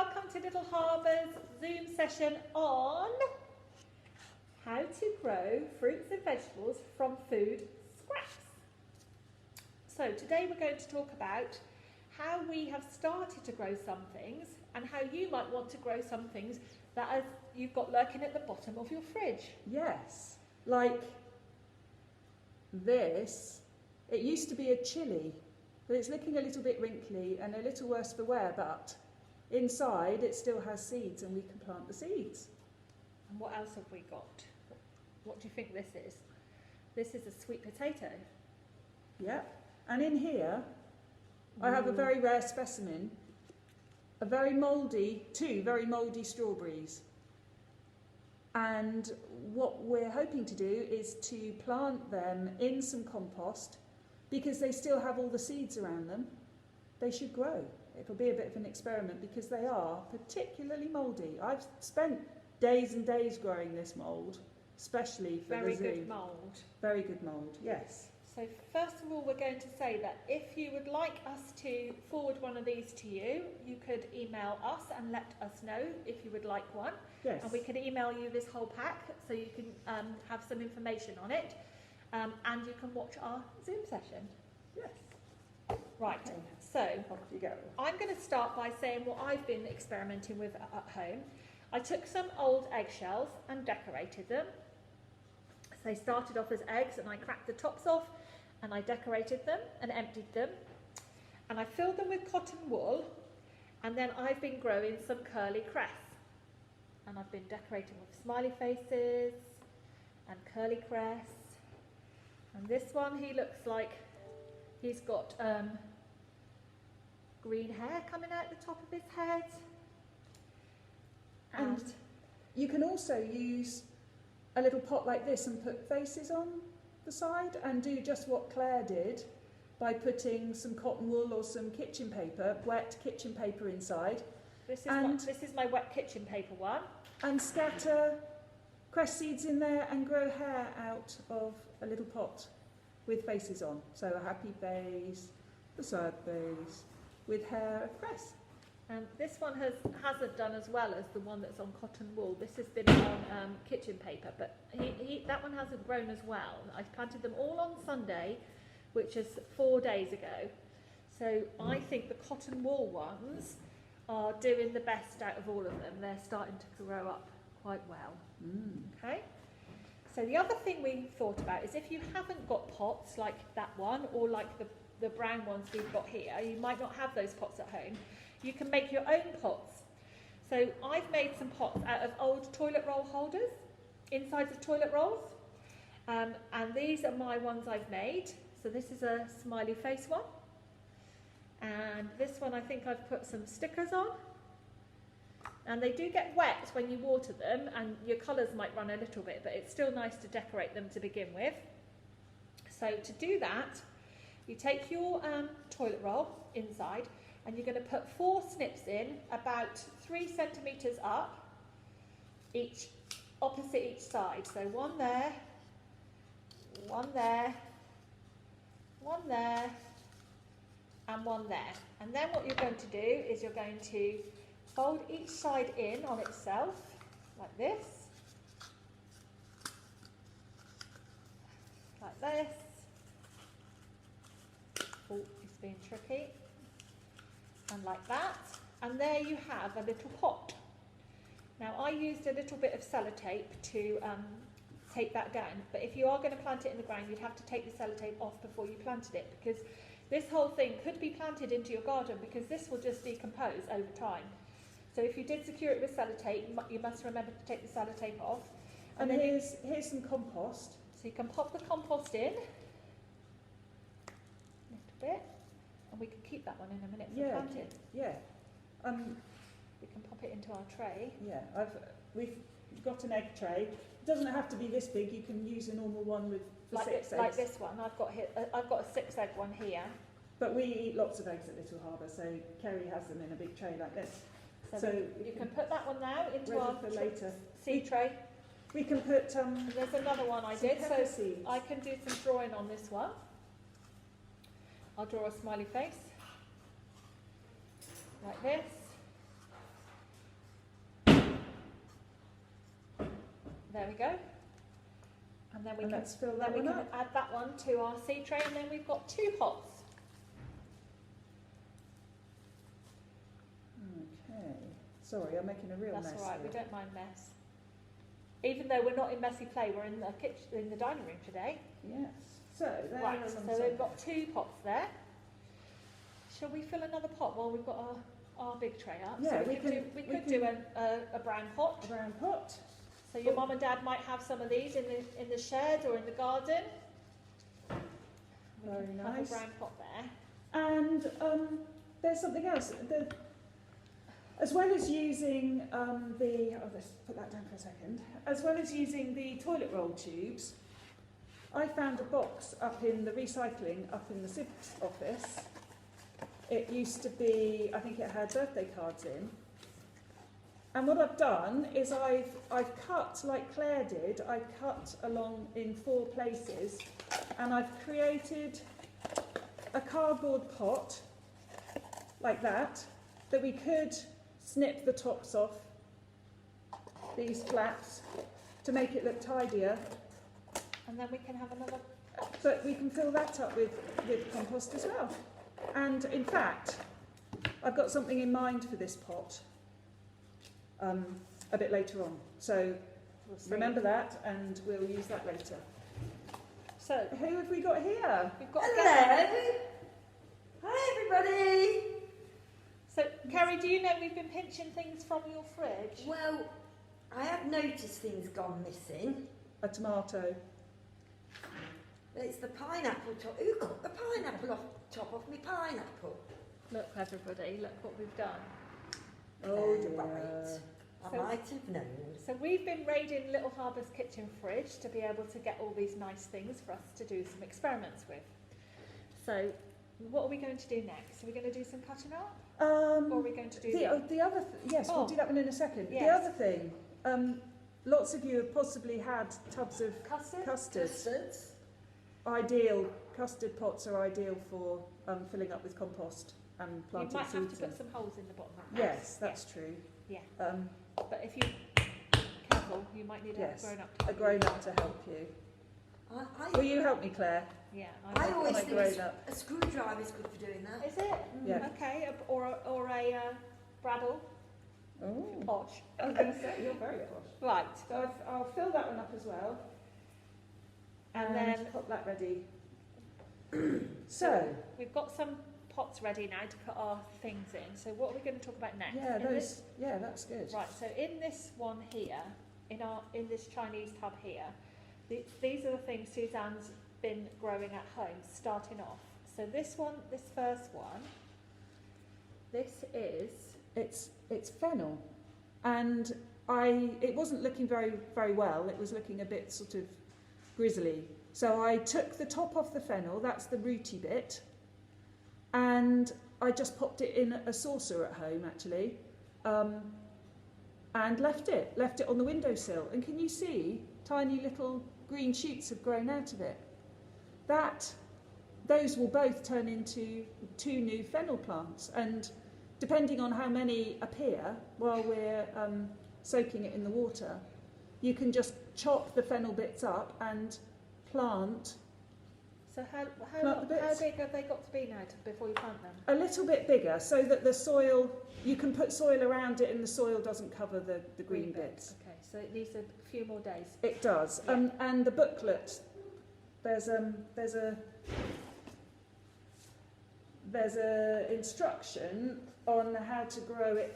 welcome to Little Harbour's Zoom session on how to grow fruits and vegetables from food scraps. So today we're going to talk about how we have started to grow some things and how you might want to grow some things that you've got lurking at the bottom of your fridge. Yes, like this. It used to be a chilli, but it's looking a little bit wrinkly and a little worse for wear, but inside it still has seeds and we can plant the seeds. And what else have we got? What do you think this is? This is a sweet potato. Yep, and in here I have a very rare specimen, two very mouldy strawberries. And what we're hoping to do is to plant them in some compost because they still have all the seeds around them. They should grow. It'll be a bit of an experiment because they are particularly mouldy. I've spent days and days growing this mould, especially for Very the zoo. good mould. Very good mould, yes. So first of all, we're going to say that if you would like us to forward one of these to you, you could email us and let us know if you would like one. Yes. And we can email you this whole pack so you can have some information on it, and you can watch our Zoom session. Yes. Right, Okay. so Off you go. I'm going to start by saying what I've been experimenting with at home. I took some old eggshells and decorated them. So they started off as eggs and I cracked the tops off and I decorated them and emptied them. And I filled them with cotton wool, and then I've been growing some curly cress. And I've been decorating with smiley faces and curly cress. And this one, he looks like he's got green hair coming out the top of his head. And you can also use a little pot like this and put faces on the side and do just what Claire did by putting some cotton wool or some kitchen paper, wet kitchen paper inside. This is my wet kitchen paper one. And scatter cress seeds in there and grow hair out of a little pot with faces on. So a happy face, a sad face, with hair of cress. This one hasn't done as well as the one that's on cotton wool. This has been on kitchen paper, but that one hasn't grown as well. I planted them all on Sunday, which is 4 days ago. So I think the cotton wool ones are doing the best out of all of them. They're starting to grow up quite well. Okay. So the other thing we thought about is if you haven't got pots like that one or like the brown ones we've got here, you might not have those pots at home. You can make your own pots. So I've made some pots out of old toilet roll holders, insides of toilet rolls. And these are my ones I've made. So this is a smiley face one. And this one I think I've put some stickers on. And they do get wet when you water them and your colours might run a little bit, but it's still nice to decorate them to begin with. So to do that, you take your toilet roll inside and you're going to put 4 snips in about 3 centimetres up, opposite each side. So one there, one there, one there, and one there. And then what you're going to do is you're going to fold each side in on itself, like this, like this. Oh, it's being tricky. And like that. And there you have a little pot. Now I used a little bit of sellotape to tape that down, but if you are going to plant it in the ground, you'd have to take the sellotape off before you planted it, because this whole thing could be planted into your garden because this will just decompose over time. So if you did secure it with sellotape, you must remember to take the sellotape off. And then here's some compost. So you can pop the compost in a little bit, and we can keep that one in a minute for planting. Yeah. We can pop it into our tray. Yeah, we've got an egg tray. It doesn't have to be this big. You can use a normal one with 6 eggs. Like this one. I've got a 6 egg one here. But we eat lots of eggs at Little Harbour, so Kerry has them in a big tray like this. So you can put that one now into our for later seed tray. We can put there's another one I did, so seeds. I can do some drawing on this one. I'll draw a smiley face like this. There we go. And then we And can, let's fill then that we one can up. add that one to our seed tray, and then we've got 2 pots. Okay. Sorry, I'm making a real That's mess all right. here. We don't mind mess. Even though we're not in messy play, we're in the kitchen, in the dining room today. Yes. So there Right. are So some we've got 2 pots there. Shall we fill another pot while we've got our big tray up? Yeah, so we could do a brown pot. a brown pot. So your mum and dad might have some of these in the shed or in the garden. We Very can have nice. a brown pot there. And there's something else. As well as using let's put that down for a second. As well as using the toilet roll tubes, I found a box up in the recycling up in the Sibs office. It used to be, I think it had birthday cards in. And what I've done is I've cut, like Claire did, I cut along in 4 places, and I've created a cardboard pot, like that we could snip the tops off, these flaps, to make it look tidier. And then we can have another. But we can fill that up with compost as well. And in fact, I've got something in mind for this pot a bit later on. So We'll see. remember that, and we'll use that later. So Who have we got here? we've got. Hello! Hi everybody! So Kerry, do you know we've been pinching things from your fridge? Well, I have noticed things gone missing. A tomato. It's the pineapple top. Who got the pineapple off top of me pineapple? Look, everybody, look what we've done. Oh dear. Right. I So- might have known. So we've been raiding Little Harbour's kitchen fridge to be able to get all these nice things for us to do some experiments with. So what are we going to do next? Are we going to do some cutting up? Or are we going to do The other yes, we'll Oh. do that one in a second. The Yes. other thing, lots of you have possibly had tubs of custard? custard. Custards. Ideal custard pots are ideal for filling up with compost and You planting might have to seeds in. put some holes in the bottom of Yes, that's true. Yeah. Um, But if you're careful, you might need Yes, a grown-up to a grown-up to help you. Will I you help me, Claire? Yeah. I always My think grown-up. a screwdriver is good for doing that. Is it? Yeah. Okay. Or a Brabble. Oh, Posh. I was going to say, you're very posh. Right. So I'll fill that one up as well. And then put that ready. So, we've got some pots ready now to put our things in. So what are we going to talk about next? yeah, In this- that's good. Right, so in this one here, in this Chinese tub here, these are the things Suzanne's been growing at home, starting off. So this first one, this is It's fennel, and it wasn't looking very well. It was looking a bit sort of grizzly. So I took the top off the fennel, that's the rooty bit, and I just popped it in a saucer at home actually, and left it on the windowsill. And can you see tiny little green shoots have grown out of it? Those will both turn into 2 new fennel plants, and depending on how many appear while we're soaking it in the water, you can just chop the fennel bits up and plant so how Plant the bits. big have they got to be now before you plant them? a little bit bigger, so that the soil, you can put soil around it and the soil doesn't cover the green bits. Okay, so it needs a few more days. It does. Yeah. And the booklet, there's a instruction on how to grow it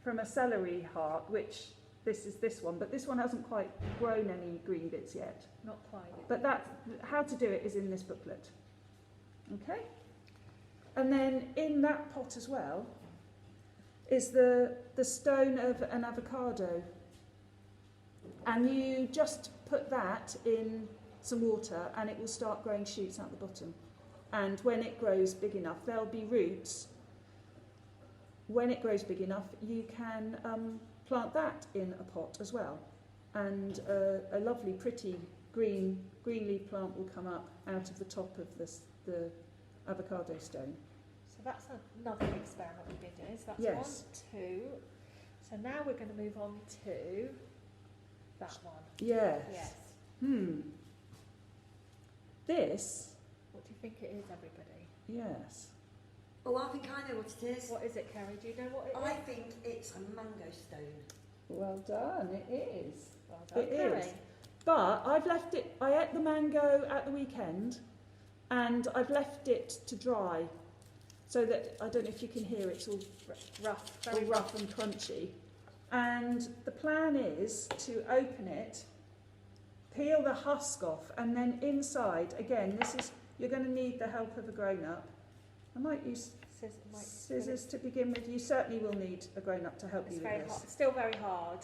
from a celery heart, which this is this one, but this one hasn't quite grown any green bits yet. Not quite. But how to do it is in this booklet. Okay? And then in that pot as well is the stone of an avocado. And you just put that in some water and it will start growing shoots out the bottom. And when it grows big enough, there'll be roots. When it grows big enough, you can plant that in a pot as well. And a lovely, pretty green leaf plant will come up out of the top of the avocado stone. So that's another experiment we've been doing. So that's Yes. 1, 2. So now we're going to move on to That one. Yes. Yes. This, What do you think it is, everybody? yes. Oh, I think I know what it is. What is it, Kerry? Do you know what it I is? think it's a mango stone. Well done, it is. Well done, It Kerry. is. But I've left it, I ate the mango at the weekend and I've left it to dry so that, I don't know if you can hear, it's all Rough, all very rough. rough and crunchy. And the plan is to open it, peel the husk off, and then inside, again, this is, you're going to need the help of a grown-up. I might use scissors to begin with. You certainly will need a grown-up to help It's you very with this. hard. Still very hard.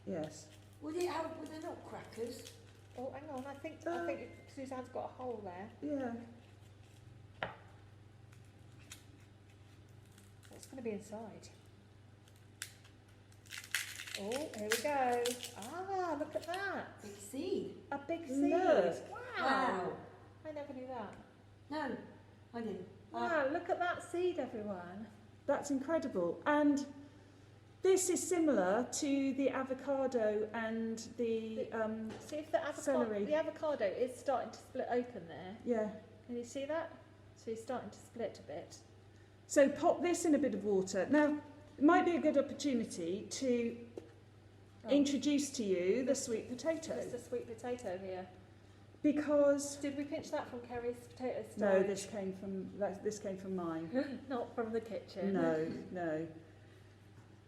Yes. Would it help with the nutcrackers? Oh, hang on. I think Suzanne's got a hole there. Yeah. It's going to be inside. Oh, here we go. Ah, look at that. Big seed. A big seed. Look. Wow. I never knew that. No, I didn't. Wow, look at that seed, everyone. That's incredible. And this is similar to the avocado and the See if the celery. avocado is starting to split open there. yeah. Can you see that? So it's starting to split a bit. So pop this in a bit of water. Now, it might be a good opportunity to introduce to you the sweet potato, Just a sweet potato here. because Did we pinch that from Kerry's potato no, storage? this came from mine. Not from the kitchen. No.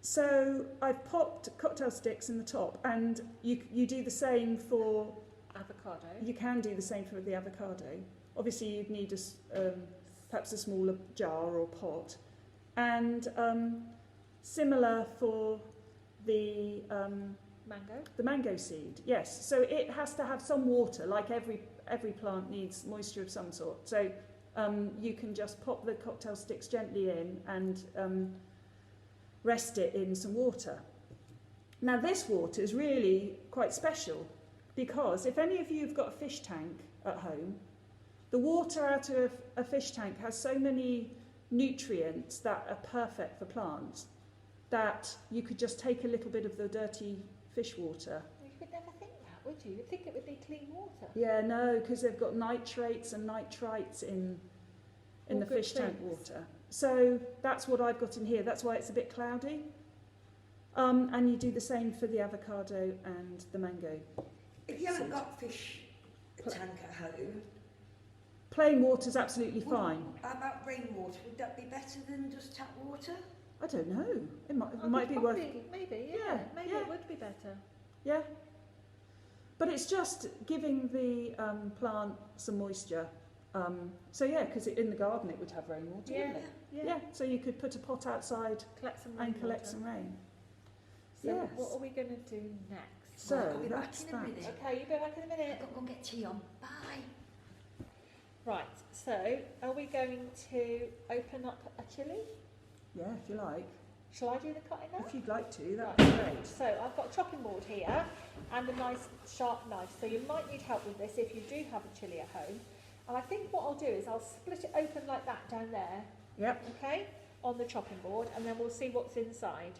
So I've popped cocktail sticks in the top, and you do the same for. Avocado. You can do the same for the avocado. Obviously, you'd need perhaps a smaller jar or pot, and similar for the mango seed. Yes, so it has to have some water, like every plant needs moisture of some sort. So you can just pop the cocktail sticks gently in and rest it in some water. Now this water is really quite special, because if any of you have got a fish tank at home, the water out of a fish tank has so many nutrients that are perfect for plants that you could just take a little bit of the dirty fish water. You would never think that, would you? You'd think it would be clean water. Yeah, no, because they've got nitrates and nitrites in All the good fish tank things. water. So that's what I've got in here. That's why it's a bit cloudy. And you do the same for the avocado and the mango. If you haven't got fish tank at home, Plain water's absolutely fine. how about rainwater? Would that be better than just tap water? I don't know. It Oh, might be worth. Maybe, Yeah, maybe yeah. it would be better. Yeah. But it's just giving the plant some moisture. So yeah, because in the garden it would have rainwater, Yeah, wouldn't it? yeah. Yeah. So you could put a pot outside Collect some and collect rainwater. some rain. So Yes. what are we going to do next? So I'll be back that's in a that. minute. Okay, you go back in a minute. I've got to go and get tea on. Bye. Right, so are we going to open up a chilli? Yeah, if you like. Shall I do the cutting now? If you'd like to, that'd Right. be great. So I've got a chopping board here and a nice sharp knife. So you might need help with this if you do have a chilli at home. And I think what I'll do is I'll split it open like that down there, Yep. okay, on the chopping board, and then we'll see what's inside.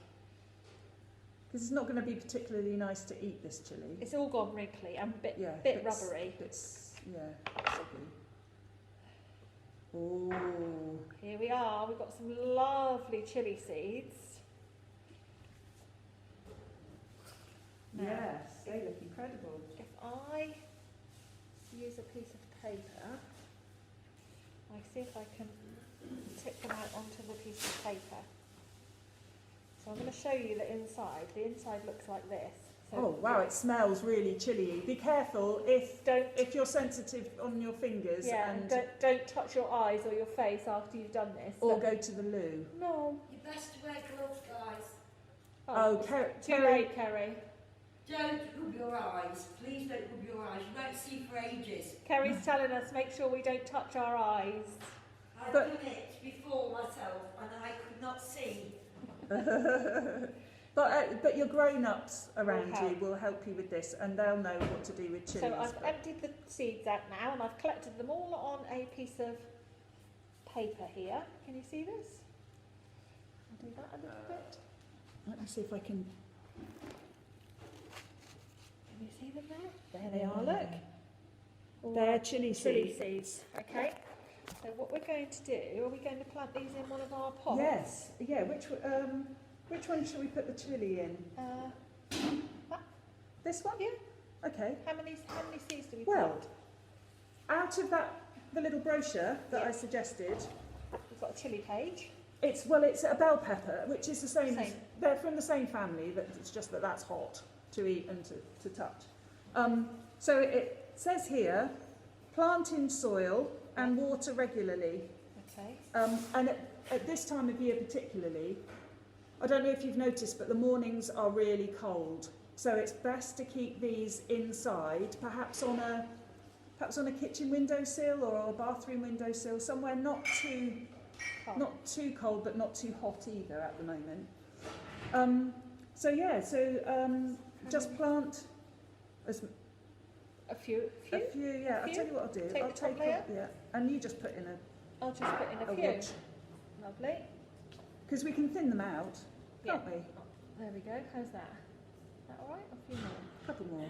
Because it's not going to be particularly nice to eat this chilli. It's all gone wrinkly and bit Yeah. bit rubbery. Soggy. Oh. Here we are. We've got some lovely chilli seeds. Now, Yes, they look incredible. If I use a piece of paper, I see if I can tip them out onto the piece of paper. So I'm going to show you the inside. The inside looks like this. So Oh wow, it smells really chilly. Be careful if Don't you're sensitive on your fingers and don't touch your eyes or your face after you've done this. or go to the loo. No. You best wear gloves, guys. Oh, Too late, Kerry. Don't rub your eyes. Please don't rub your eyes. You won't see for ages. Kerry's telling us make sure we don't touch our eyes. I've But- done it before myself and I could not see. But your grown-ups around Will you will help you with this, and they'll know what to do with chilies. So I've emptied the seeds out now, and I've collected them all on a piece of paper here. Can you see this? I'll do that a little bit. Let me see if I can. Can you see them there? There they are, look. All They're right, chilli chilli seeds. seeds. Okay. So what we're going to do, are we going to plant these in one of our pots? Yes. Yeah. Which one should we put the chilli in? This one? Yeah. Okay. How many seeds do we Well, plant? out of the little brochure that I suggested, We've got a chilli page. it's a bell pepper, which is the same. Same. They're from the same family, but it's just that that's hot to eat and to touch. So it says here, plant in soil and water regularly. Okay. And at this time of year particularly, I don't know if you've noticed, but the mornings are really cold. So it's best to keep these inside, perhaps on a kitchen windowsill or a bathroom windowsill, somewhere not too cold, but not too hot either at the moment. Just plant A few. a few. Yeah, I'll tell you what I'll do. Take I'll the top layer? and you just put in I'll just put in a a few. wedge, Lovely. because we can thin them out, can't we? There we go. How's that? Is that all right? A few more. A couple more.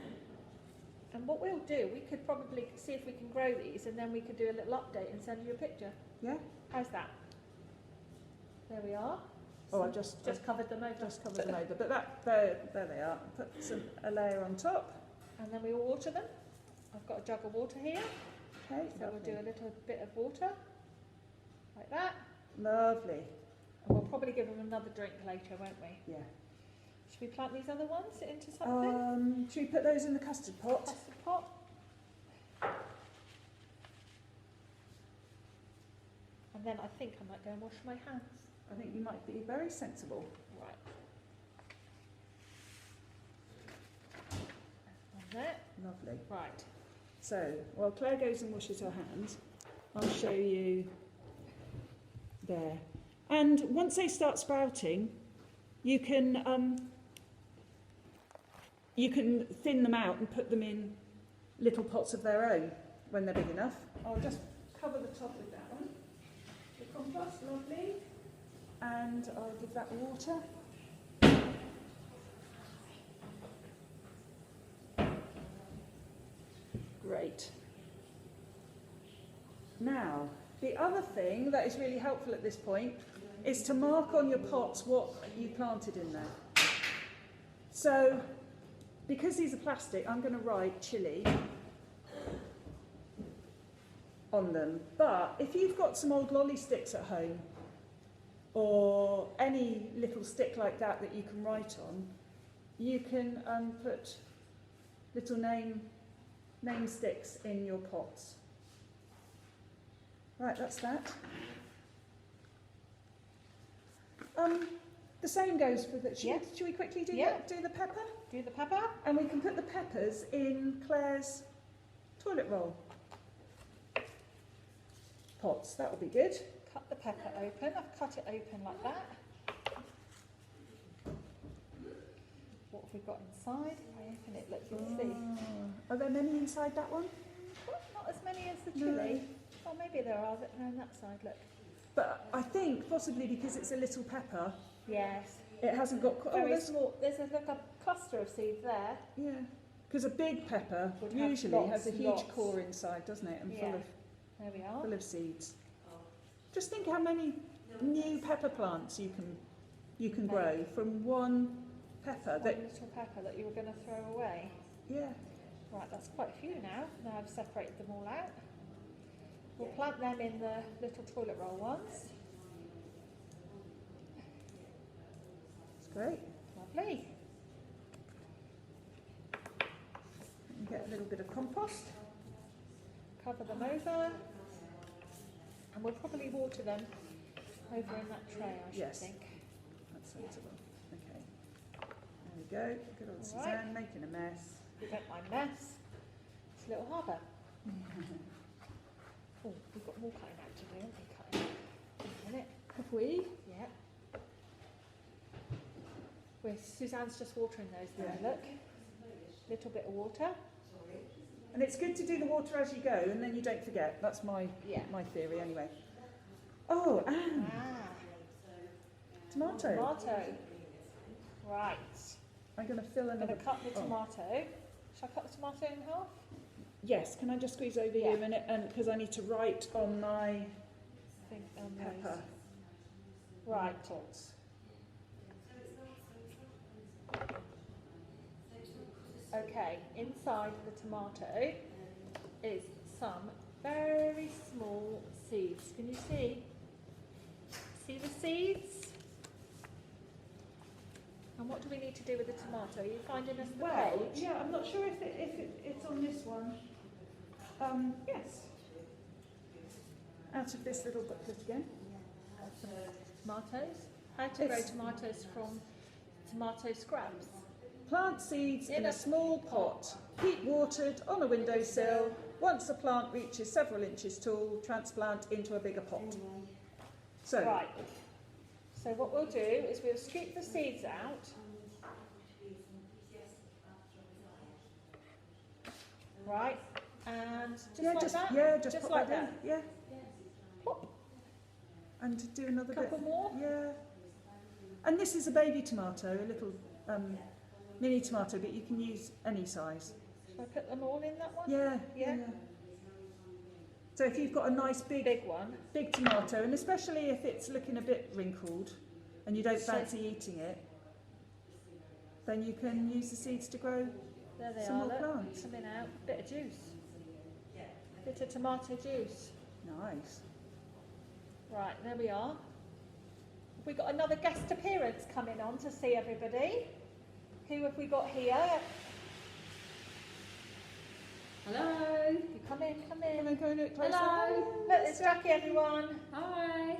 And what we'll do, we could probably see if we can grow these, and then we could do a little update and send you a picture. Yeah. How's that? There we are. Oh, I just covered them over. just covered them over, but there they are. Put a layer on top. And then we will water them. I've got a jug of water here, Okay, so lovely. we'll do a little bit of water, like that. Lovely. And we'll probably give them another drink later, won't we? Yeah. Should we plant these other ones into something? Should we put those in the custard pot? Custard pot. And then I think I might go and wash my hands. I think you might be very sensible. Right. One there. Lovely. Right. So, while Claire goes and washes her hands, I'll show you there. And once they start sprouting, you can thin them out and put them in little pots of their own when they're big enough. I'll just cover the top with that one. The compost, lovely. And I'll give that water. Great. Now, the other thing that is really helpful at this point is to mark on your pots what you planted in there. So, because these are plastic, I'm going to write chilli on them. But if you've got some old lolly sticks at home, or any little stick like that that you can write on, you can put little name sticks in your pots. Right, that's that. The same goes for the. Should we quickly do the pepper? Do the pepper. And we can put the peppers in Claire's toilet roll pots. That would be good. Cut the pepper open. I've cut it open like that. What have we got inside? If I open it, look, you'll see. Are there many inside that one? Well, not as many as the No. chilli. Well, maybe there are. They're on that side, look. But I think possibly because it's a little pepper, Yes. it hasn't got Very there's- small. There's a cluster of seeds there. Yeah, because a big pepper Would have usually has a huge lots. core inside, doesn't it? And Yeah. There we are. full of seeds. Just think how many new pepper plants you can grow from one pepper. One That little pepper that you were going to throw away. yeah. Right, that's quite a few now. Now I've separated them all out. We'll plant them in the little toilet roll ones. It's great. Lovely. And get a little bit of compost. Cover them over. And we'll probably water them over in that tray, I should Yes. think. That's sensible. Okay. There we go. Good old All Suzanne making a mess. We don't mind mess. It's Little Harbour. Oh, we've got more cutting out to do, haven't we? Cutting in a minute. Have we? Yeah. Suzanne's just watering those there, Yeah. look. Little bit of water. And it's good to do the water as you go, and then you don't forget. That's my Yeah. theory anyway. Oh, and Ah, tomato. tomato. Right. I'm going to fill I'm another. going to cut the oh. tomato Shall I cut the tomato in half? Yes, can I just squeeze over you a minute? And because I need to write on my pepper. Right. Pots. Okay, inside the tomato is some very small seeds. Can you see? See the seeds? And what do we need to do with the tomato? Are you finding us the Well, page? yeah, I'm not sure if it's on this one. Yes. Out of this little booklet again. Tomatoes? How to grow tomatoes from tomato scraps. Plant seeds in a small pot. Keep watered on a windowsill. Once the plant reaches several inches tall, transplant into a bigger pot. So, Right. So what we'll do is we'll scoop the seeds out. Right. And just yeah, like just that? yeah, just pop like that in. that? Yeah, Pop. and do another Couple bit. more? Yeah. And this is a baby tomato, a little mini tomato, but you can use any size. Shall I put them all in that one? Yeah. Yeah. So if you've got a nice Big one. big tomato, and especially if it's looking a bit wrinkled and you don't fancy eating it, then you can use the seeds to grow There they some are. more Look, plants. coming out. Bit of juice. Bit of tomato juice. Nice. Right, there we are. We've got another guest appearance coming on to see everybody. Who have we got here? Hello. You come in, come in. Can I go a bit closer? Hello. Look, it's Jackie, everyone. Hi.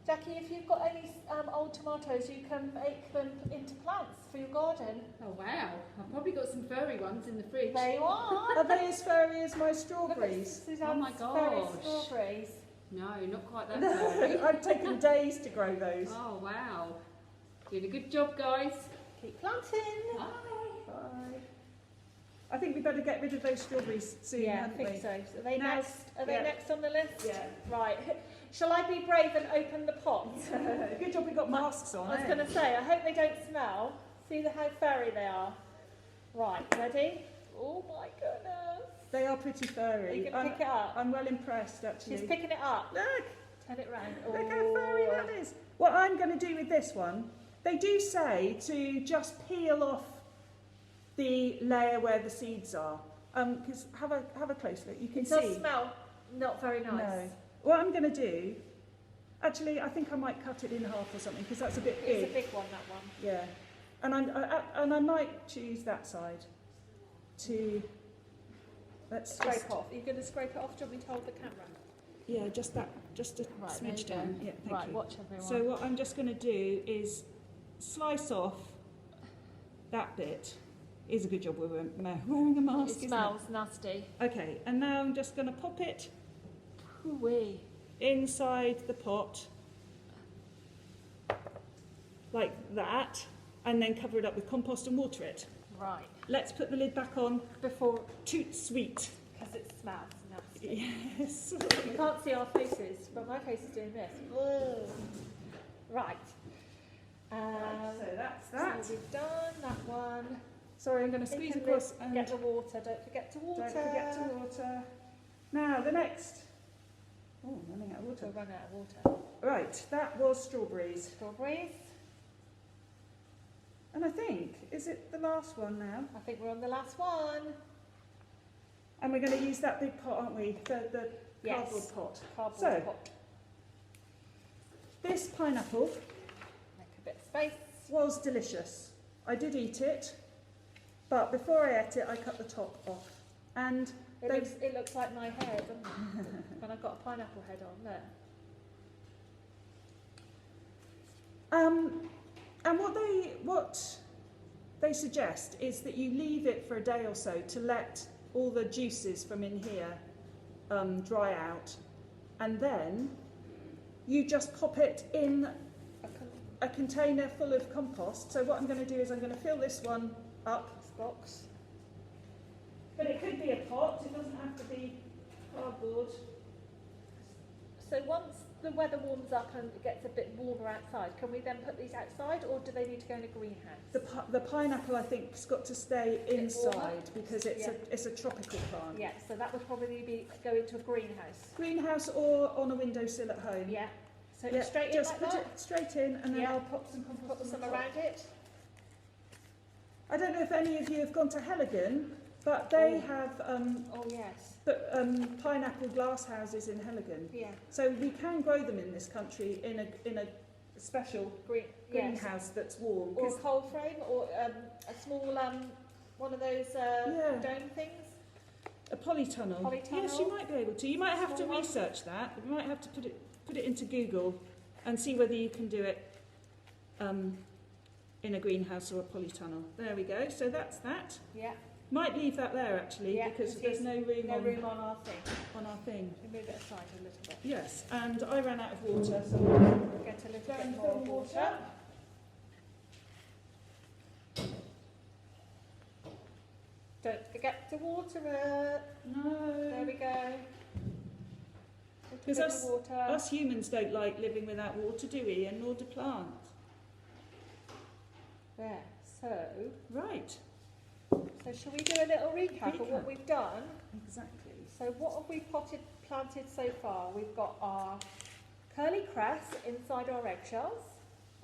Jackie, if you've got any old tomatoes, you can make them into plants for your garden. Oh wow. I've probably got some furry ones in the fridge. There you are. Are they as furry as my Look at strawberries? Suzanne's Oh my fairy gosh. strawberries. No, not quite that furry. I've taken days to grow those. Oh wow. Doing a good job, guys. Keep planting. Hi. Bye. I think we better get rid of those strawberries soon, Yeah, I hadn't think we? so. So are they Next. next? Are they Yeah. next on the list? Yeah. Right. Shall I be brave and open the pot? Good job we got masks on. I was eh? going to say, I hope they don't smell. See how furry they are. Right, ready? Oh my goodness. They are pretty furry. Are you going to pick it up? I'm well impressed, actually. She's picking it up. Look, Turn it round. look how furry that is. What I'm going to do with this one, they do say to just peel off the layer where the seeds are. Because have a close look. You can It see. does smell not very nice. No. What I'm going to do, actually, I think I might cut it in half or something because that's a bit big. It's a big one, that one. Yeah, and I might choose that side to Scrape off. Are you going to scrape it off? Do you want me to hold the camera? Yeah, just a Right, there you smidge go. down. Yeah, thank Right, you. watch everyone. So what I'm just going to do is slice off that bit. Is a good job we're wearing a mask. it isn't smells nasty. Okay, and now I'm just going to pop it Ooh-wee. inside the pot like that, and then cover it up with compost and water it. Right. Let's put the lid back on. Before, Toot sweet. because it smells nasty. Yes. You can't see our faces, but my face is doing this. Ugh. Right. So that's that. So we've done that one. Sorry, I'm going to You squeeze can across and Get the water. Don't forget to water. don't forget to water. Now the next. Oh, I'm running out of water. We'll run out of water. Right, that was strawberries. Strawberries. And I think, is it the last one now? I think we're on the last one. And we're going to use that big pot, aren't we? The Yes. cardboard pot. Cardboard So- pot. This pineapple Make a bit of space. was delicious. I did eat it, but before I ate it, I cut the top off. And It looks like my hair, doesn't it? When I've got a pineapple head on there. And what they suggest is that you leave it for a day or so to let all the juices from in here dry out, and then you just pop it in a container full of compost. So what I'm going to do is I'm going to fill this one up, This box. but it could be a pot. It doesn't have to be cardboard. So once the weather warms up and it gets a bit warmer outside, can we then put these outside, or do they need to go in a greenhouse? The pineapple, I think, has got to stay Bit warmer? inside because it's Yeah. it's a tropical plant. Yeah, so that would probably be go into a greenhouse. Greenhouse or on a windowsill at home. Yeah. So Yeah, straight in just like put that. it straight in, and then Yeah. I'll pop some compost Put on some the top. around it. I don't know if any of you have gone to Heligan, but they Oh. have Oh yes. pineapple glass houses in Heligan. Yeah. So we can grow them in this country in a special Green. Yes. greenhouse that's warm. Or a 'Cause cold frame, or a small one of those Yeah. dome things. a polytunnel. Polytunnel. Yes, you might be able to. You might have to Small one. research that. You might have to put it into Google and see whether you can do it in a greenhouse or a polytunnel. There we go. So that's that. Yeah. Might leave that there actually Yeah, because it there's is. no room, No room on our thing. on our thing. We move it aside a little bit. Yes, and I ran out of water, so We'll get a little Go and bit more fill the water. water. Don't forget to water it. There no. we go. Because Little bit of water. Us humans don't like living without water, do we? And nor do plants. There. So Right. shall we do a little recap of what Recap. we've done? Exactly. So what have we planted so far? We've got our curly cress inside our eggshells,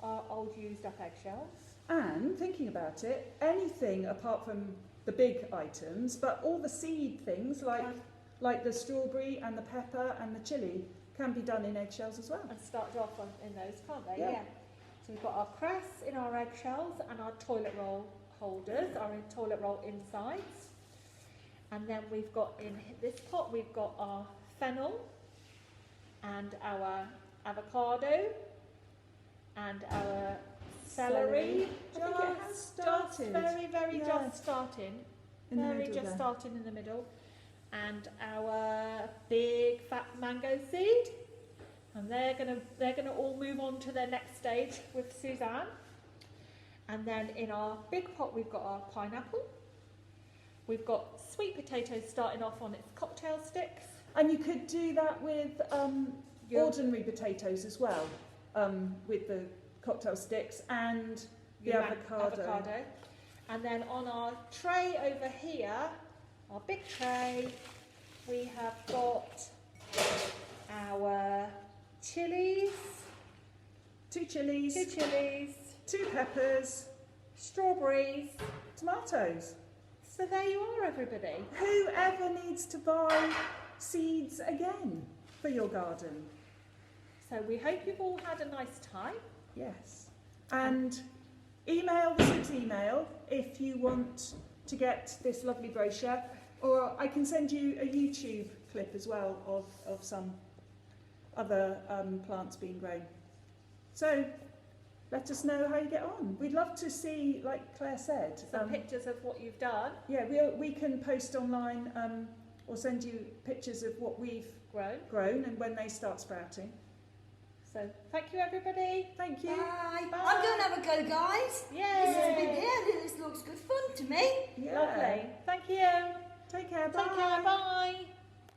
our old used up eggshells. And thinking about it, anything apart from the big items, but all the seed things like the strawberry and the pepper and the chilli can be done in eggshells as well. And started off in those, can't they? Yeah. So we've got our cress in our eggshells and our toilet roll holders, our toilet roll insides. And then we've got in this pot, we've got our fennel and our avocado and our celery. I think it has started. Very Yeah. just starting. In the Very middle just there. starting in the middle. And our big fat mango seed. And they're gonna all move on to their next stage with Suzanne. And then in our big pot we've got our pineapple. We've got sweet potatoes starting off on its cocktail sticks. And you could do that with Your- ordinary potatoes as well, with the cocktail sticks and the your avocado. And then on our tray over here, our big tray, we have got our chilies, Two chilies, 2 chilies, 2 peppers, strawberries. tomatoes. So there you are, everybody. Whoever needs to buy seeds again for your garden? So we hope you've all had a nice time. Yes. And email the Sibs email if you want to get this lovely brochure, or I can send you a YouTube clip as well of some other plants being grown. So let us know how you get on. We'd love to see, like Claire said, Some pictures of what you've done, yeah, we can post online or send you pictures of what we've grown. grown and when they start sprouting. So thank you, everybody. Thank you. Bye. Bye. I'm going to have a go, guys. This is a big, Yay! this looks good fun to me. Yeah. Lovely. Thank you. Take care. Take care. Bye.